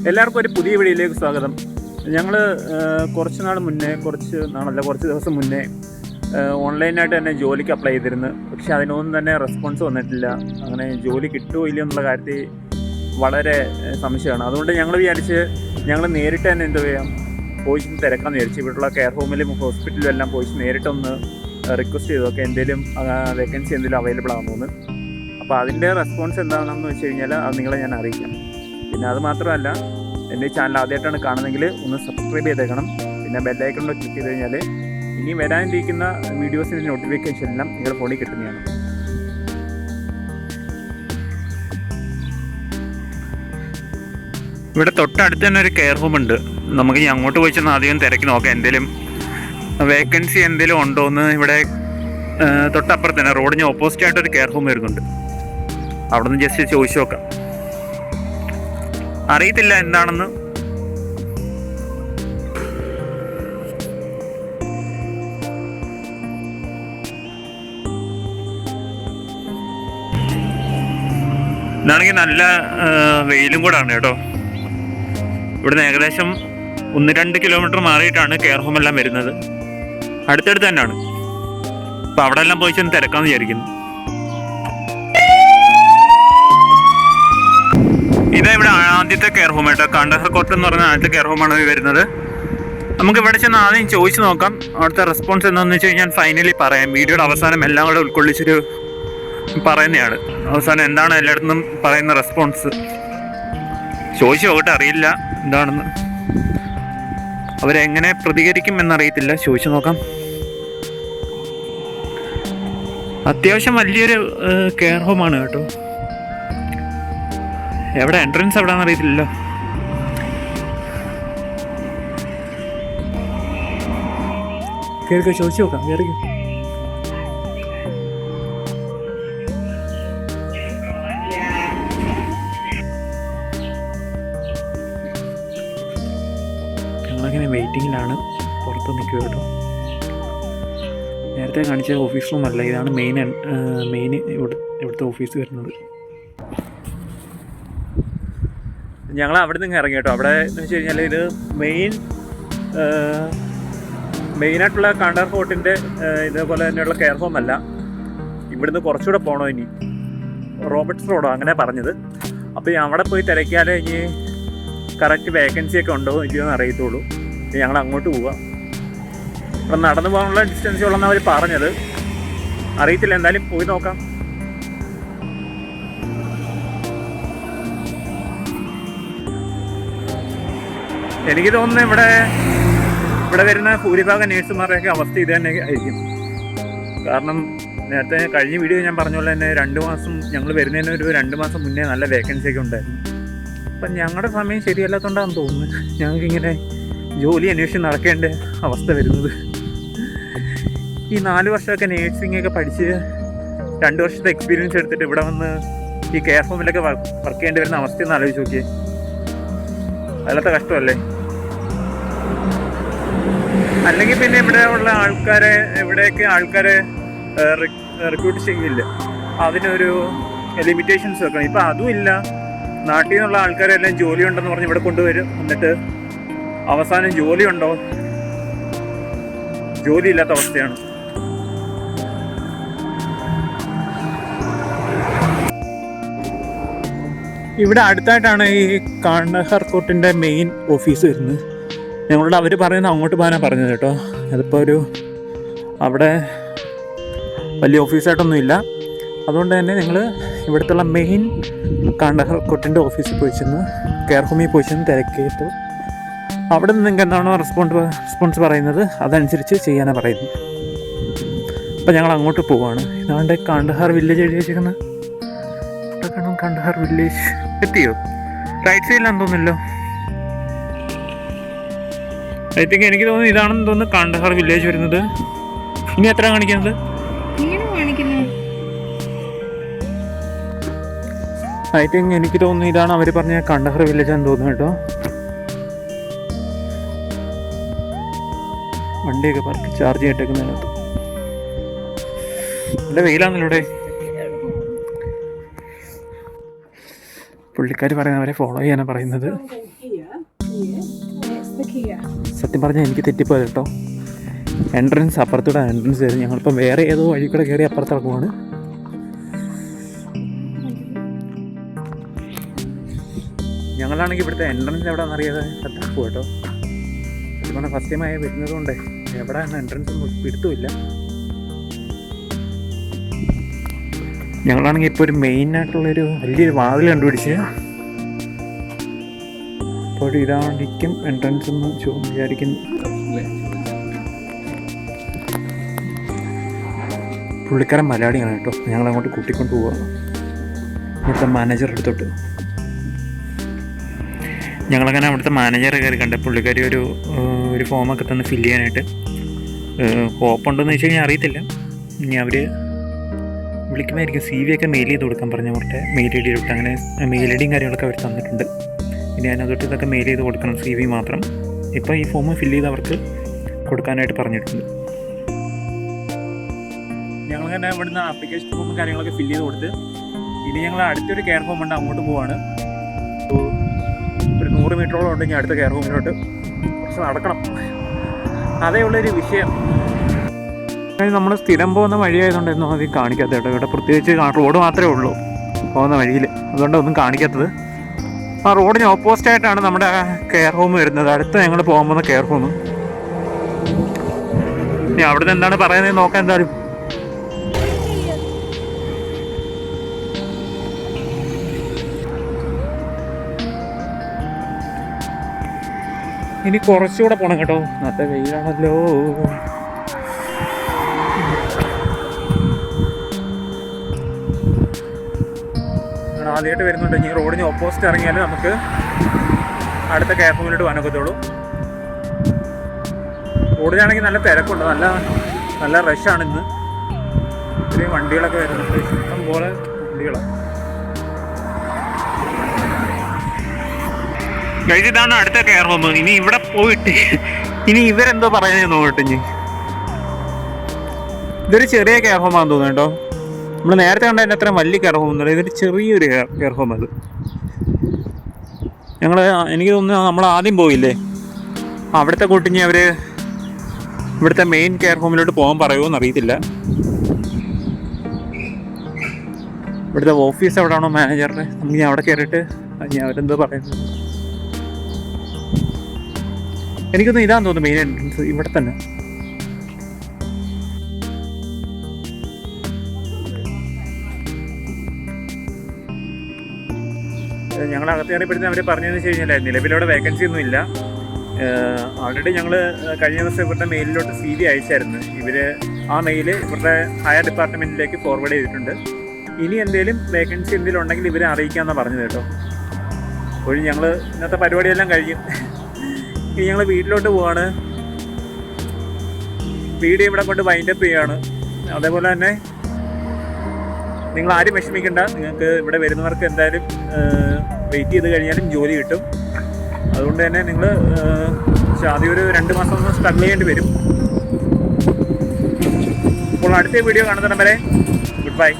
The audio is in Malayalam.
എല്ലാവർക്കും ഒരു പുതിയ വീഡിയോയിലേക്ക് സ്വാഗതം. ഞങ്ങൾ കുറച്ച് ദിവസം മുന്നേ ഓൺലൈനായിട്ട് തന്നെ ജോലിക്ക് അപ്ലൈ ചെയ്തിരുന്നു. പക്ഷേ അതിനൊന്നും തന്നെ റെസ്പോൺസ് വന്നിട്ടില്ല. അങ്ങനെ ജോലി കിട്ടുമോ ഇല്ലയോ എന്നുള്ള കാര്യത്തിൽ വളരെ സംശയമാണ്. അതുകൊണ്ട് ഞങ്ങൾ വിചാരിച്ച് ഞങ്ങൾ നേരിട്ട് തന്നെ എന്ത് ചെയ്യാം, പോയി തിരക്കാമെന്ന് വിചാരിച്ചു. ഇവിടെയുള്ള കെയർ ഹോമിലും ഹോസ്പിറ്റലിലും എല്ലാം പോയി നേരിട്ടൊന്ന് റിക്വസ്റ്റ് ചെയ്തൊക്കെ എന്തെങ്കിലും വേക്കൻസി എന്തെങ്കിലും അവൈലബിൾ ആകുന്നു. അപ്പോൾ അതിൻ്റെ റെസ്പോൺസ് എന്താണെന്ന് വെച്ച് കഴിഞ്ഞാൽ അത് നിങ്ങളെ ഞാൻ അറിയിക്കാം. പിന്നെ അത് മാത്രമല്ല, എൻ്റെ ചാനൽ ആദ്യമായിട്ടാണ് കാണുന്നതെങ്കിൽ ഒന്ന് സബ്സ്ക്രൈബ് ചെയ്തേക്കണം. പിന്നെ ബെല്ലൈക്കണിൽ ക്ലിക്ക് ചെയ്ത് കഴിഞ്ഞാൽ ഇനി വരാനിരിക്കുന്ന വീഡിയോസിൻ്റെ നോട്ടിഫിക്കേഷൻ എല്ലാം നിങ്ങളുടെ ഫോണിൽ കിട്ടുന്നതാണ്. ഇവിടെ തൊട്ടടുത്ത് തന്നെ ഒരു കെയർ ഹോം ഉണ്ട്. നമുക്ക് ഇനി അങ്ങോട്ട് പോയി ചെന്ന് ആദ്യം തിരക്കി നോക്കാം എന്തെങ്കിലും വേക്കൻസി എന്തെങ്കിലും ഉണ്ടോ എന്ന്. ഇവിടെ തൊട്ടപ്പുറത്ത് തന്നെ റോഡിന് ഓപ്പോസിറ്റ് ആയിട്ടൊരു കെയർ ഹോം വരുന്നുണ്ട്. അവിടെ നിന്ന് ജസ്റ്റ് ചോദിച്ചു നോക്കാം. അറിയത്തില്ല എന്താണെന്ന്. ഇതാണെങ്കിൽ നല്ല വെയിലും കൂടാണ് കേട്ടോ. ഇവിടുന്ന് ഏകദേശം 1-2 കിലോമീറ്റർ മാറിയിട്ടാണ് കെയർ ഹോം എല്ലാം വരുന്നത്. അടുത്തടുത്ത് തന്നെയാണ്. അപ്പോൾ അവിടെ എല്ലാം പോയി ചെന്ന് തിരക്കാമെന്ന് വിചാരിക്കുന്നു. ഇതാ ഇവിടെ ആദ്യത്തെ കെയർ ഹോം കേട്ടോ. കാണ്ടഹർ കോർട്ട് എന്ന് പറഞ്ഞ ആദ്യത്തെ കെയർ ഹോമാണ് വരുന്നത്. നമുക്ക് ഇവിടെ ചെന്ന് ആദ്യം ചോദിച്ചു നോക്കാം. അവിടുത്തെ റെസ്പോൺസ് എന്താണെന്ന് വെച്ച് കഴിഞ്ഞാൽ ഫൈനലി പറയാം. വീഡിയോയുടെ അവസാനം എല്ലാം കൂടെ ഉൾക്കൊള്ളിച്ചൊരു പറയുന്നതാണ്. അവസാനം എന്താണ് എല്ലായിടത്തും പറയുന്ന റെസ്പോൺസ് ചോദിച്ചു നോക്കട്ടെ. അറിയില്ല എന്താണെന്ന്, അവരെങ്ങനെ പ്രതികരിക്കും എന്നറിയത്തില്ല. ചോദിച്ചു നോക്കാം. അത്യാവശ്യം വലിയൊരു കെയർ ഹോമാണ് കേട്ടോ. എവിടെ എൻട്രൻസ് എവിടെയാണെന്ന് അറിയത്തില്ലല്ലോ. കേൾക്കോ, ചോദിച്ചു നോക്കാം. കേറിക്കോ. ഞങ്ങളങ്ങനെ വെയിറ്റിങ്ങിലാണ്. പുറത്ത് നിൽക്കുക കേട്ടോ. നേരത്തെ കാണിച്ച ഓഫീസ് റൂം അല്ല, ഇതാണ് മെയിൻ ഇവിടുത്തെ ഓഫീസ് വരുന്നത്. ഞങ്ങൾ അവിടെ നിന്ന് ഇറങ്ങി കേട്ടോ. അവിടെ എന്ന് വെച്ച് കഴിഞ്ഞാൽ ഇത് മെയിനായിട്ടുള്ള കാണ്ടഹർ ഫോർട്ടിൻ്റെ ഇതേപോലെ തന്നെയുള്ള കെയർ ഹോം അല്ല. ഇവിടുന്ന് കുറച്ചുകൂടെ പോകണോ ഇനി, റോബർട്ട്സ് റോഡോ അങ്ങനെ പറഞ്ഞത്. അപ്പോൾ അവിടെ പോയി തിരക്കിയാലേ ഇനി കറക്റ്റ് വേക്കൻസി ഒക്കെ ഉണ്ടോ ഇല്ലയോ എന്ന് അറിയത്തുള്ളൂ. ഞങ്ങൾ അങ്ങോട്ട് പോവാം. അവിടെ നടന്നു പോകാനുള്ള ഡിസ്റ്റൻസേ ഉള്ളതെന്ന് അവർ പറഞ്ഞത്. അറിയത്തില്ല, എന്തായാലും പോയി നോക്കാം. എനിക്ക് തോന്നുന്നു ഇവിടെ വരുന്ന ഭൂരിഭാഗം നേഴ്സുമാരുടെയൊക്കെ അവസ്ഥ ഇത് തന്നെ ആയിരിക്കും. കാരണം നേരത്തെ കഴിഞ്ഞ വീഡിയോ ഞാൻ പറഞ്ഞ പോലെ തന്നെ 2 മാസം ഞങ്ങൾ വരുന്നതിന് ഒരു 2 മാസം മുന്നേ നല്ല വേക്കൻസി ഒക്കെ ഉണ്ടായിരുന്നു. അപ്പം ഞങ്ങളുടെ സമയം ശരിയല്ലാത്തതുകൊണ്ടാണെന്ന് തോന്നുന്നു ഞങ്ങൾക്കിങ്ങനെ ജോലി അന്വേഷിച്ച് നടക്കേണ്ട അവസ്ഥ വരുന്നത്. ഈ 4 വർഷമൊക്കെ നേഴ്സിംഗ് ഒക്കെ പഠിച്ച് 2 വർഷത്തെ എക്സ്പീരിയൻസ് എടുത്തിട്ട് ഇവിടെ വന്ന് ഈ കെയർ ഹോമിലൊക്കെ വർക്ക് ചെയ്യേണ്ടി വരുന്ന അവസ്ഥയൊന്ന് ആലോചിച്ച് നോക്കിയേ. അതിലത്തെ കഷ്ടമല്ലേ. അല്ലെങ്കിൽ പിന്നെ ഇവിടെയൊക്കെ ആൾക്കാരെ റിക്രൂട്ട് ചെയ്യില്ല. അതിനൊരു ലിമിറ്റേഷൻസ് വെക്കണം. ഇപ്പം അതും ഇല്ല. നാട്ടിൽ നിന്നുള്ള ആൾക്കാരെല്ലാം ജോലി ഉണ്ടെന്ന് പറഞ്ഞ് ഇവിടെ കൊണ്ടുവരും. എന്നിട്ട് അവസാനം ജോലി ഉണ്ടോ, ജോലി ഇല്ലാത്ത അവസ്ഥയാണ്. ഇവിടെ അടുത്തായിട്ടാണ് ഈ കാണ്ടഹർ കോർട്ടിൻ്റെ മെയിൻ ഓഫീസ് വരുന്നത്. ഞങ്ങളോട് അവർ പറയുന്നത് അങ്ങോട്ട് പോകാനാണ് പറഞ്ഞത് കേട്ടോ. അതിപ്പോൾ അവിടെ വലിയ ഓഫീസായിട്ടൊന്നും ഇല്ല. അതുകൊണ്ട് തന്നെ നിങ്ങൾ ഇവിടുത്തെ മെയിൻ കാണ്ടഹർ കോർട്ടിൻ്റെ ഓഫീസിൽ പോയി ചെന്ന് കെയർ ഹോമിൽ പോയി ചെന്ന് തിരക്കിയിട്ട് അവിടെ നിന്ന് നിങ്ങൾക്ക് എന്താണോ റെസ്പോൺസ് പറയുന്നത് അതനുസരിച്ച് ചെയ്യാനാണ് പറയുന്നത്. അപ്പം ഞങ്ങൾ അങ്ങോട്ട് പോവുകയാണ്. ഇതാണ്ട് കാണ്ടഹർ വില്ലേജ് എഴുതി വെച്ചിരിക്കുന്നത്. ഇവിടെ കാണാം കാണ്ടഹർ വില്ലേജ്. എത്തിയോ? റൈറ്റ് സൈഡിലാണെന്ന് തോന്നുന്നല്ലോ. ഐ തിങ്ക് എനിക്ക് തോന്നുന്നു ഇതാണെന്ന് തോന്നുന്നു കാണ്ടഹർ വില്ലേജ് വരുന്നത്. ഇനി എത്ര കാണിക്കുന്നത്? ഐ തിങ്ക് എനിക്ക് തോന്നുന്നു ഇതാണ് അവർ പറഞ്ഞ കാണ്ടഹർ വില്ലേജ് എന്ന് തോന്നുന്നു കേട്ടോ. വണ്ടിയൊക്കെ പാർക്ക് ചാർജ് ചെയ്തിട്ടേക്കുന്നതിനകത്ത് നല്ല വെയിലാണല്ലോ ഇവിടെ. പുള്ളിക്കാർ പറയുന്നവരെ ഫോളോ ചെയ്യാനാണ് പറയുന്നത്. സത്യം പറഞ്ഞാൽ എനിക്ക് തെറ്റിപ്പോയത് കേട്ടോ. എൻട്രൻസ് അപ്പുറത്തൂടെ എൻട്രൻസ് ചെയ്ത് ഞങ്ങളിപ്പം വേറെ ഏതോ വഴി കൂടെ കയറി അപ്പുറത്തിറങ്ങുവാണ്. ഞങ്ങളാണെങ്കിൽ ഇവിടുത്തെ എൻട്രൻസ് എവിടെയാണെന്ന് അറിയാതെ തട്ടാക്കും കേട്ടോ. സത്യം പറഞ്ഞാൽ ഫസ്റ്റ് ടൈമായി വരുന്നത് കൊണ്ട് എവിടെയാണ് എൻട്രൻസ് ഒന്നും പിടുത്തുമില്ല. ഞങ്ങളാണെങ്കിൽ ഇപ്പോൾ ഒരു മെയിനായിട്ടുള്ളൊരു വലിയൊരു വാതിൽ കണ്ടുപിടിച്ച് അപ്പോൾ ഇതായിരിക്കും എൻട്രൻസ് എന്ന് വിചാരിക്കുന്നു. പുള്ളിക്കാരൻ മലയാളിയാണ് കേട്ടോ. ഞങ്ങളങ്ങോട്ട് കൂട്ടിക്കൊണ്ട് പോവാം ഇവിടുത്തെ മാനേജർ അടുത്തോട്ട്. ഞങ്ങളങ്ങനെ അവിടുത്തെ മാനേജറെ കയറി കണ്ട പുള്ളിക്കാരി ഒരു ഫോമൊക്കെ തന്ന് ഫില്ല് ചെയ്യാനായിട്ട്. ഹോപ്പുണ്ടോയെന്ന് വെച്ച് കഴിഞ്ഞാൽ അറിയത്തില്ല. ഇനി അവർ വിളിക്കുമ്പോഴായിരിക്കും CV ഒക്കെ മെയിൽ ചെയ്ത് കൊടുക്കാൻ പറഞ്ഞ അവരുടെ മെയിൽ ID തൊട്ട്. അങ്ങനെ മെയിൽ IDയും കാര്യങ്ങളൊക്കെ അവർ തന്നിട്ടുണ്ട്. ഇനി അതിനകത്തോട്ട് ഇതൊക്കെ മെയിൽ ചെയ്ത് കൊടുക്കണം, CV മാത്രം. ഇപ്പോൾ ഈ ഫോം ഫില്ല് ചെയ്ത് അവർക്ക് കൊടുക്കാനായിട്ട് പറഞ്ഞിട്ടുണ്ട്. ഞങ്ങളങ്ങനെ ഇവിടുന്ന് ആപ്ലിക്കേഷൻ ഫോമും കാര്യങ്ങളൊക്കെ ഫില്ല് ചെയ്ത് കൊടുത്ത് ഇനി ഞങ്ങൾ അടുത്തൊരു കെയർ ഹോം ഉണ്ട്, അങ്ങോട്ട് പോവാണ്. ഒരു 100 മീറ്ററോളം ഉണ്ടെങ്കിൽ അടുത്ത കെയർ ഹോമിലോട്ട് കുറച്ച് നടക്കണം. അതേ ഉള്ളൊരു വിഷയം. നമ്മൾ സ്ഥിരം പോകുന്ന വഴിയായതുകൊണ്ടൊന്നും അത് കാണിക്കാത്ത കേട്ടോ. ഇവിടെ പ്രത്യേകിച്ച് റോഡ് മാത്രമേ ഉള്ളൂ പോകുന്ന വഴിയിൽ, അതുകൊണ്ടൊന്നും കാണിക്കാത്തത്. ആ റോഡിന് ഓപ്പോസിറ്റായിട്ടാണ് നമ്മുടെ കെയർ ഹോം വരുന്നത്. അടുത്ത് ഞങ്ങൾ പോകാൻ പോകുന്ന കെയർ ഹോം. ഇനി അവിടുന്ന് എന്താണ് പറയുന്നത് നോക്കാം എന്തായാലും. ഇനി കുറച്ചുകൂടെ പോകണം കേട്ടോ. നല്ല വെയിലാണല്ലോ. ആദ്യമായിട്ട് വരുന്നുണ്ട്. ഇനി റോഡിന് ഓപ്പോസിറ്റ് ഇറങ്ങിയാൽ നമുക്ക് അടുത്ത കെയർ ഹോമിലോട്ട് പോകാനൊക്കത്തുള്ളൂ. റോഡിനാണെങ്കിൽ നല്ല തിരക്കുണ്ട്, നല്ല റഷാണ് ഇന്ന്. ഇത്രയും വണ്ടികളൊക്കെ വരുന്നുണ്ട്, ഇഷ്ടം പോലെ വണ്ടികളാണ്. ഇതാണ് അടുത്ത കെയർ ഹോം. ഇനി ഇവിടെ പോയിട്ട് ഇനി ഇവരെന്തോ പറയുന്നത് നോക്കട്ടെ. ഇനി ഇതൊരു ചെറിയ കെയർ ഹോമാണെന്ന് തോന്നുന്നു കേട്ടോ. നമ്മൾ നേരത്തെ കണ്ടതിൻ്റെ അത്ര വലിയ കെയർ ഹോം ഒന്നുമില്ല, ഇതൊരു ചെറിയൊരു കെയർ ഹോം. അത് എനിക്ക് തോന്നുന്നു നമ്മൾ ആദ്യം പോയില്ലേ അവിടുത്തെ കൂട്ടിഞ്ഞ് അവർ ഇവിടുത്തെ മെയിൻ കെയർ ഹോമിലോട്ട് പോകാൻ പറയുമോയെന്ന് അറിയത്തില്ല. ഇവിടുത്തെ ഓഫീസ് എവിടെയാണോ മാനേജറിൻ്റെ, നമുക്ക് ഞാൻ അവിടെ കയറിയിട്ട് ഞാൻ അവരെന്തോ പറയുന്നത്. എനിക്കൊന്നും ഇതാന്ന് തോന്നുന്നു മെയിൻ എൻട്രൻസ് ഇവിടെ തന്നെ. ഞങ്ങളകത്ത് കയറിയപ്പോഴത്തേക്കും അവർ പറഞ്ഞതെന്ന് വെച്ച് കഴിഞ്ഞാൽ നിലവിലവിടെ വേക്കൻസി ഒന്നും ഇല്ല. ഓൾറെഡി ഞങ്ങൾ കഴിഞ്ഞ ദിവസം ഇവരുടെ മെയിലിലോട്ട് CV അയച്ചായിരുന്നു. ഇവർ ആ മെയിൽ ഇവരുടെ ഹയർ ഡിപ്പാർട്ട്മെൻറ്റിലേക്ക് ഫോർവേഡ് ചെയ്തിട്ടുണ്ട്. ഇനി എന്തെങ്കിലും വേക്കൻസി എന്തെങ്കിലും ഉണ്ടെങ്കിൽ ഇവരെ അറിയിക്കാമെന്നാണ് പറഞ്ഞത് കേട്ടോ. അപ്പോൾ ഞങ്ങൾ ഇന്നത്തെ പരിപാടിയെല്ലാം കഴിഞ്ഞു. ഇനി ഞങ്ങൾ വീട്ടിലോട്ട് പോവാണ്. വീഡിയോ ഇവിടെ കൊണ്ട് വൈൻഡപ്പ് ചെയ്യുകയാണ്. അതേപോലെ തന്നെ നിങ്ങൾ ആരും വിഷമിക്കേണ്ട. നിങ്ങൾക്ക് ഇവിടെ വരുന്നവർക്ക് എന്തായാലും വെയിറ്റ് ചെയ്ത് കഴിഞ്ഞാലും ജോലി കിട്ടും. അതുകൊണ്ട് തന്നെ നിങ്ങൾ ആദ്യം ഒരു 2 മാസം ഒന്ന് സ്ട്രഗിൾ ചെയ്യേണ്ടി വരും. അപ്പോൾ അടുത്ത വീഡിയോ കാണുന്നതിന് വരെ ഗുഡ് ബൈ.